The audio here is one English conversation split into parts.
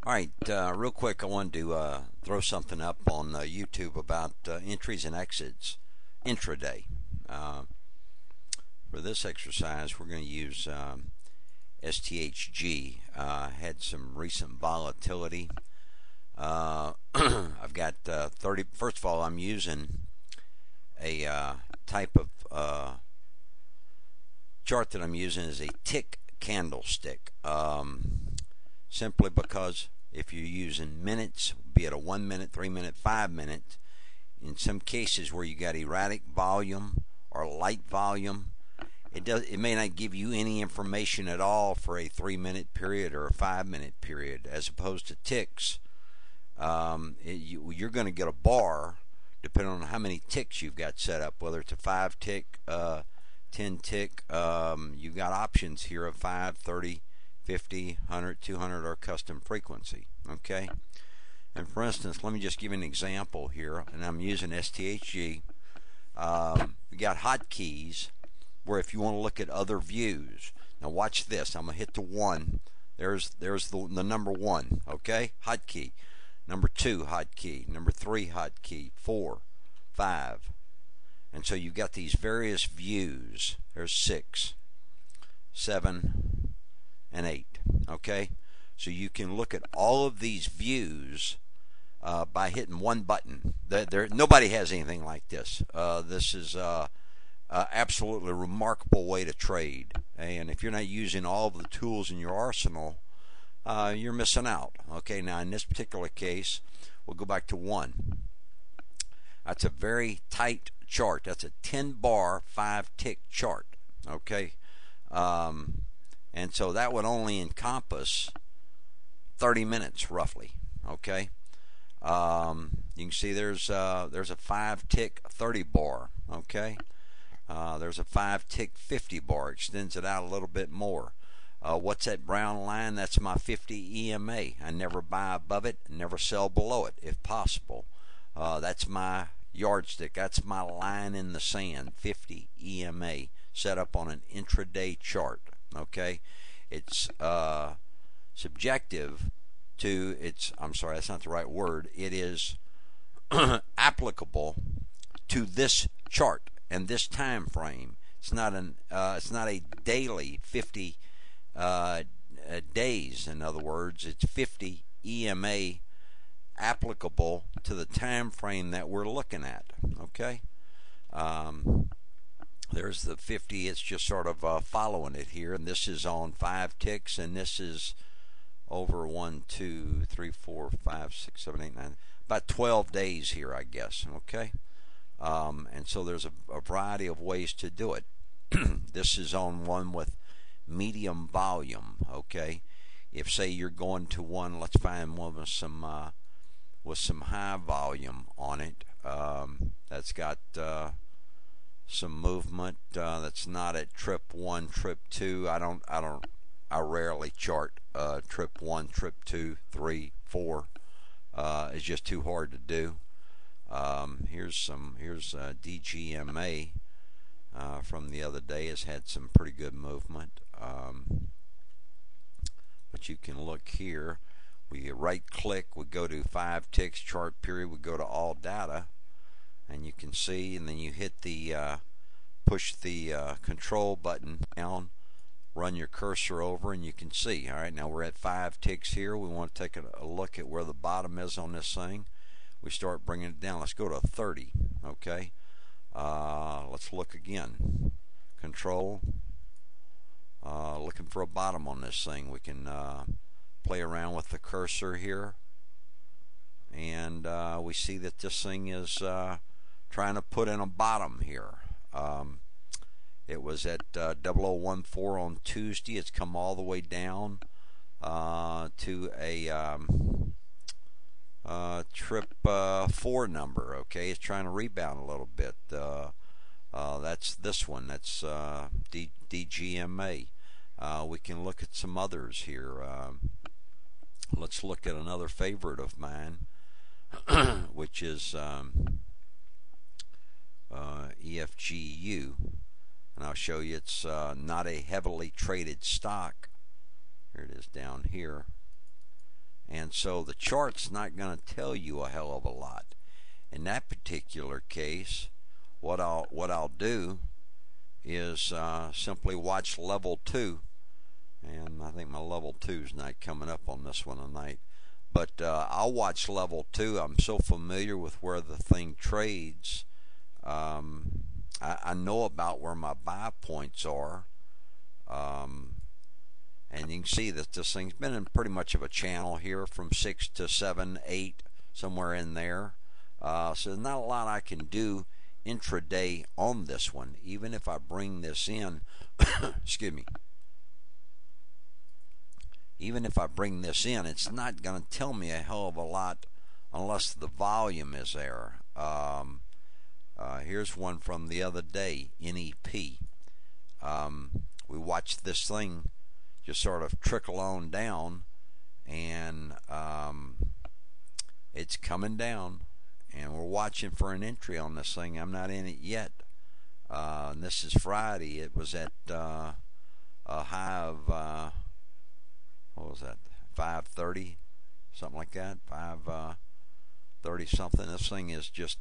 Alright, real quick, I wanted to throw something up on YouTube about entries and exits intraday. For this exercise, we're going to use STHG. Had some recent volatility. I've got 30. First of all, I'm using a type of chart that I'm using is a tick candlestick. Simply because if you're using minutes, be it a 1 minute, 3 minute, 5 minute, in some cases where you got erratic volume or light volume, it may not give you any information at all for a 3 minute period or a 5 minute period, as opposed to ticks. You're going to get a bar depending on how many ticks you've got set up, whether it's a 5 tick, 10 tick. You've got options here of 5, 30, 50, 100, 200, or custom frequency. Okay, and for instance, let me just give you an example here, and I'm using STHG. We got hotkeys where if you want to look at other views, now watch this. I'm gonna hit the 1. There's the number 1. Okay, hotkey. Number 2 hotkey. Number 3 hotkey. 4, 5, and so you've got these various views. There's 6, 7, and 8. Okay, so you can look at all of these views by hitting one button. Nobody has anything like this. This is absolutely remarkable way to trade, and if you're not using all of the tools in your arsenal, you're missing out. Okay, now in this particular case, we'll go back to 1. That's a very tight chart. That's a 10 bar 5 tick chart. Okay, and so that would only encompass 30 minutes roughly. Okay, you can see there's a 5 tick 30 bar. Okay, there's a 5 tick 50 bar, extends it out a little bit more. What's that brown line? That's my 50 EMA. I never buy above it, never sell below it if possible. That's my yardstick. That's my line in the sand. 50 EMA set up on an intraday chart. Okay, it's subjective to I'm sorry, that's not the right word. It is applicable to this chart and this time frame. It's not a daily 50 days. In other words, it's 50 EMA applicable to the time frame that we're looking at. Okay. There's the 50. It's just sort of following it here, and this is on 5 ticks, and this is over 1, 2, 3, 4, 5, 6, 7, 8, 9, about 12 days here, I guess. Okay, and so there's a variety of ways to do it. This is on one with medium volume. Okay, if say you're going to one, let's find one with some high volume on it. That's got some movement. That's not at trip 1, trip 2. I rarely chart trip 1, trip 2, 3, 4. It's just too hard to do. Here's DGMA from the other day. Has had some pretty good movement. But you can look here. We right click, we go to 5 ticks chart period, we go to all data, and you can see, and then you hit the push the control button down, run your cursor over, and you can see. Alright, now we're at 5 ticks here. We want to take a look at where the bottom is on this thing. We start bringing it down. Let's go to 30. Okay, let's look again. Control, looking for a bottom on this thing. We can play around with the cursor here, and we see that this thing is trying to put in a bottom here. It was at 0014 on Tuesday. It's come all the way down to a trip 4 number. Okay, it's trying to rebound a little bit. That's this one. That's DGMA. We can look at some others here. Let's look at another favorite of mine, which is EFGU, and I'll show you it's not a heavily traded stock. Here it is down here, And so the chart's not going to tell you a hell of a lot. In that particular case, what I'll do is simply watch level 2, and I think my level 2 is not coming up on this one tonight, but I'll watch level 2. I'm so familiar with where the thing trades. I know about where my buy points are, and you can see that this thing's been in pretty much of a channel here from 6 to 7, 8, somewhere in there. So there's not a lot I can do intraday on this one. Even if I bring this in, excuse me, even if I bring this in, it's not going to tell me a hell of a lot unless the volume is there. Here's one from the other day, NEP. We watched this thing just sort of trickle on down, and it's coming down, and we're watching for an entry on this thing. I'm not in it yet. And this is Friday. It was at a high of what was that, 530, something like that, 530 something. This thing is just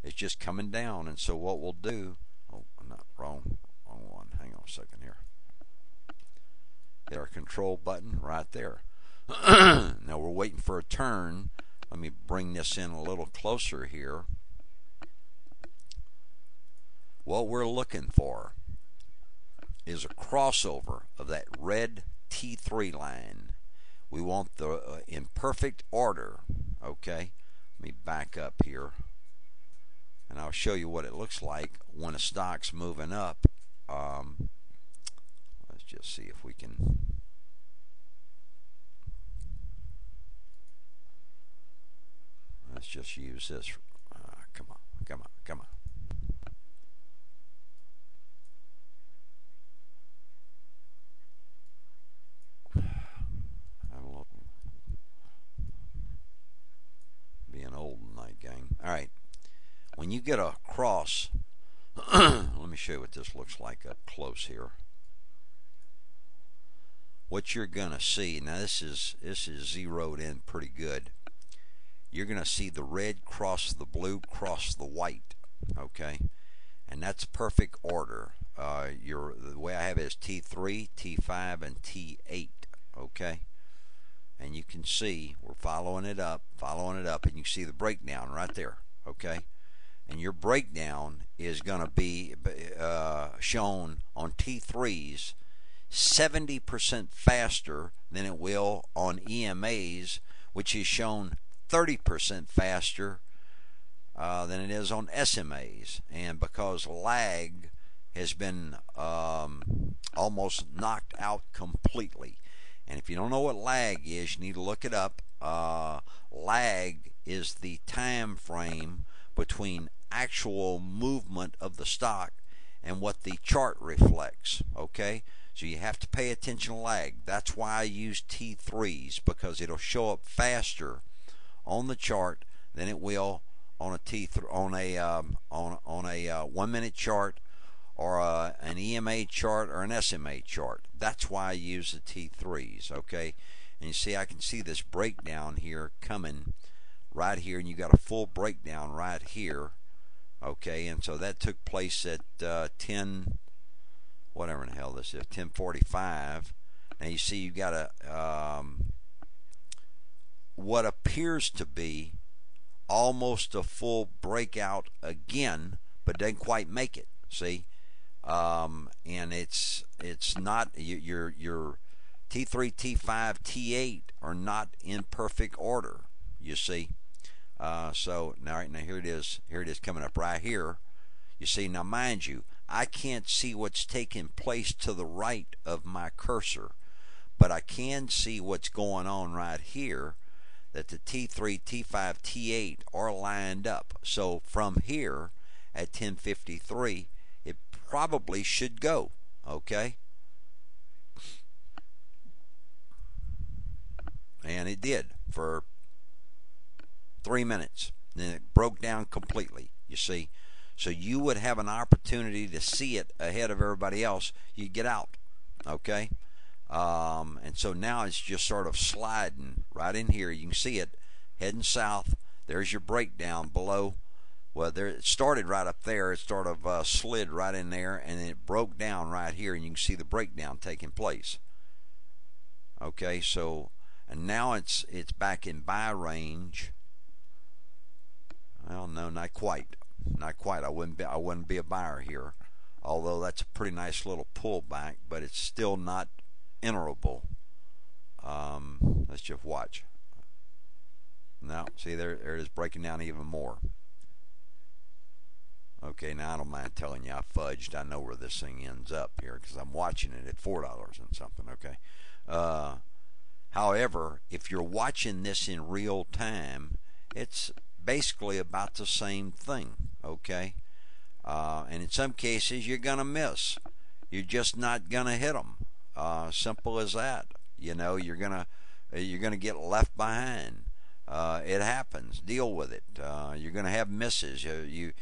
it's just coming down. And so what we'll do, oh, not wrong one, hang on a second here, hit our control button right there. Now we're waiting for a turn. Let me bring this in a little closer here. What we're looking for is a crossover of that red T3 line. We want the in perfect order. Okay, let me back up here, and I'll show you what it looks like when a stock's moving up. Let's just see if we can. Let's just use this. Come on, come on, come on. Being old tonight, gang. All right. When you get a cross, let me show you what this looks like up close here. What you're gonna see now, this is zeroed in pretty good. You're gonna see the red cross the blue cross the white. Okay, and that's perfect order. The way I have it is T3, T5, and T8. Okay. And you can see we're following it up, and you see the breakdown right there, okay? And your breakdown is going to be shown on T3s 70% faster than it will on EMAs, which is shown 30% faster than it is on SMAs. And because lag has been almost knocked out completely. And if you don't know what lag is, you need to look it up. Lag is the time frame between actual movement of the stock and what the chart reflects. Okay, so you have to pay attention to lag. That's why I use T3s, because it'll show up faster on the chart than it will on a T3 on a 1 minute chart, or an EMA chart, or an SMA chart. That's why I use the T3s, okay? And you see, I can see this breakdown here coming right here, and you got a full breakdown right here, okay? And so that took place at 10, whatever in the hell this is, 10:45. Now you see you got a what appears to be almost a full breakout again, but doesn't quite make it. See? And it's not, your T3, T5, T8 are not in perfect order, you see. So now here it is coming up right here. You see, now mind you, I can't see what's taking place to the right of my cursor, but I can see what's going on right here, that the T3, T5, T8 are lined up. So from here at 10:53, it probably should go, okay? And it did for 3 minutes. Then it broke down completely, you see. So you would have an opportunity to see it ahead of everybody else. You get out, okay? And so now it's just sort of sliding right in here. You can see it heading south. There's your breakdown below. Well, there it started right up there. It sort of slid right in there, and then it broke down right here, and you can see the breakdown taking place. Okay, so and now it's back in buy range. Well, no, not quite, not quite. I wouldn't be a buyer here, although that's a pretty nice little pullback, but it's still not enterable. Let's just watch. Now, see there it is breaking down even more. Okay, now I don't mind telling you I fudged. I know where this thing ends up here because I'm watching it at $4 and something. Okay. However, if you're watching this in real time, it's basically about the same thing. Okay. And in some cases, you're gonna miss. You're just not gonna hit them. Simple as that. You know, you're gonna get left behind. It happens. Deal with it. You're gonna have misses. You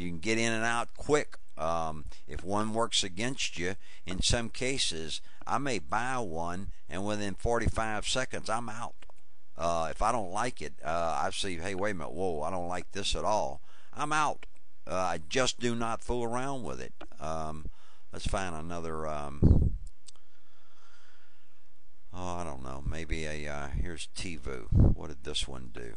can get in and out quick. If one works against you, in some cases, I may buy one, and within 45 seconds, I'm out. If I don't like it, I see, hey, wait a minute, whoa, I don't like this at all. I'm out. I just do not fool around with it. Let's find another, I don't know, maybe here's Tivu. What did this one do?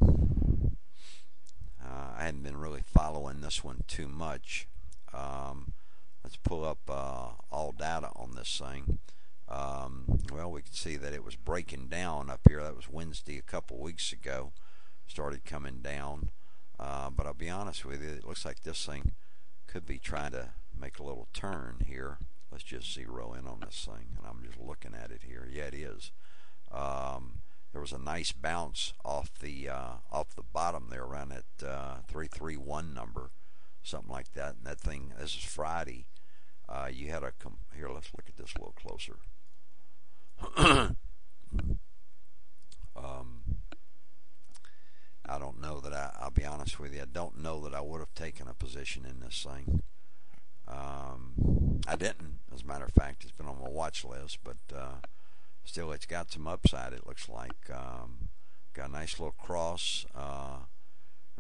I hadn't been really following this one too much. Let's pull up all data on this thing. Well, we can see that it was breaking down up here. That was Wednesday a couple weeks ago. Started coming down. But I'll be honest with you, it looks like this thing could be trying to make a little turn here. Let's just zero in on this thing, and I'm just looking at it here. Yeah, it is. There was a nice bounce off the bottom there around that 331 number, something like that. And that thing, this is Friday. You had here. Let's look at this a little closer. I don't know that I'll be honest with you. I don't know that I would have taken a position in this thing. I didn't, as a matter of fact. It's been on my watch list, but still, it's got some upside. It looks like got a nice little cross.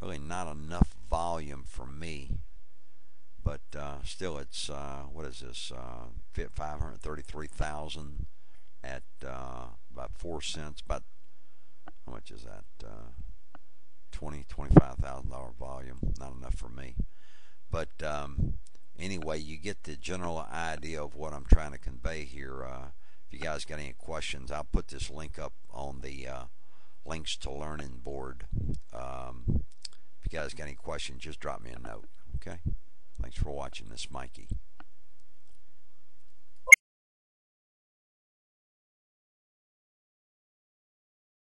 Really not enough volume for me, but still, it's what is this? 533,000 at about 4 cents. About how much is that? $25,000 volume. Not enough for me, but anyway, you get the general idea of what I'm trying to convey here. If you guys got any questions, I'll put this link up on the links to learning board. If you guys got any questions, just drop me a note. Okay. Thanks for watching. This is Mikey.